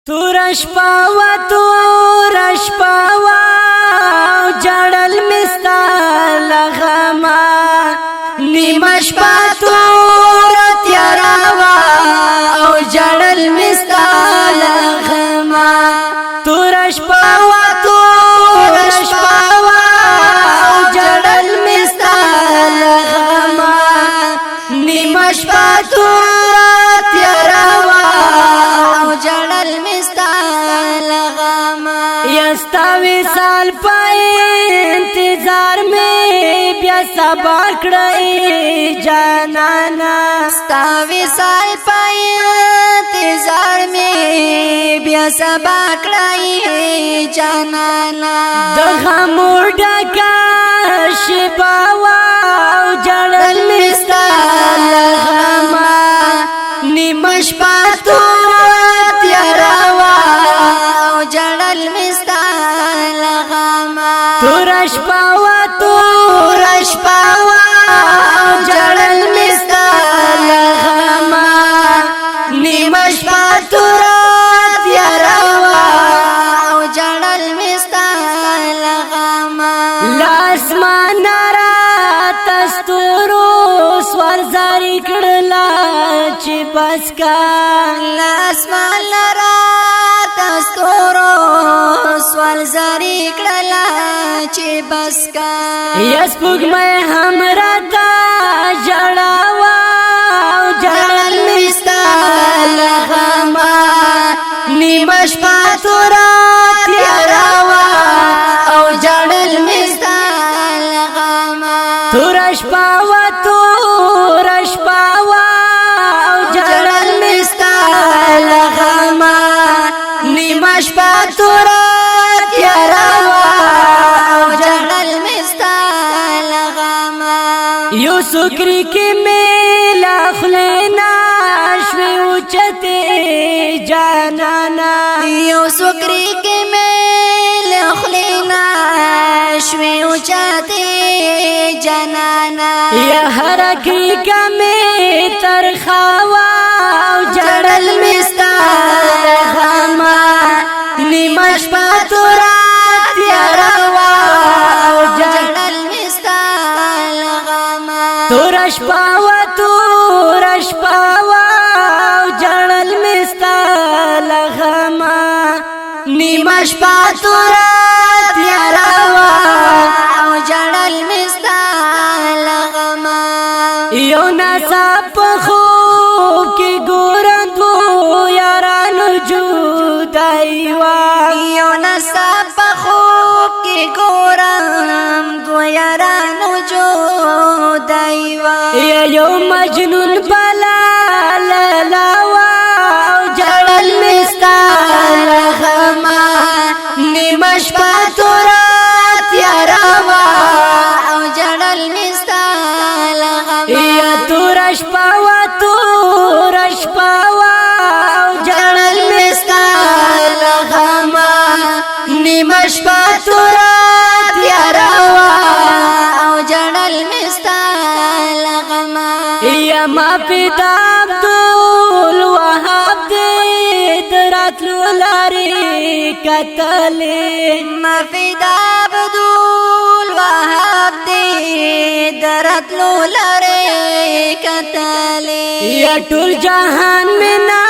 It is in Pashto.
تورش پاوا جړل مستا لغما نیمش پاتور تیراوا او جړل مستا لغما تورش پاوا جړل مستا لغما نیمش پاتور تیراوا او جړل مستا لغما یستا وصال پای انتظار میں بیا صبر کړی جانانا ستا وصال پای انتظار میں بیا صبر کړی جانانا د غمور ډکا شپاوا او جړل مستا لغما نیمش پاتور تیراوا او جړل مستا لغما تورش پاوا جړل مستا لغما نیمش پاتور تیراوا او جړل مستا لغما لاسمان را تستورو سوال زاری کړلا چې بس کا لاسمان لرا تستورو سوال زاری کړلا چې بس کا یس پوګ مې همرا تا جړاوا او جړل مستا لغما نیمش پاتور تیراوا او جړل مستا لغما تورش پاوا او جړل مستا لغما نیمش پاتور تیراوا او جړل مستا لغما یو سکری کی میلا خلینا شوی اوچتے جانانا یو سکری کې میل خلینا شوی اوچاته جنانا یا حرکی کا می ترخاوا او جړل مستا لغما نیمش پاتور تیراوا او جړل مستا لغما تورش پاوا او جړل مستا لغما نیمش پاتور تیراوا او جړل مستا لغما یو ناسا پخو کی ګورندو یارانو جودایوا یو نسا پخوب کې ګورم دو یارانو جو دایوا یو مجنون بلا لاوا او جړل مستا لغما نیمش پاتور تیراوا او جړل مستا لغما یا تورش پاوا او جړل مستا لغما نیمش پاتور تیراوا او جړل مستا لغما یا ما پیدا عبدالوهاب دې دراتلو لارې کتلې مفیدا عبدالوهاب دې درتلو لره کتلې یا ټول جهان میں نا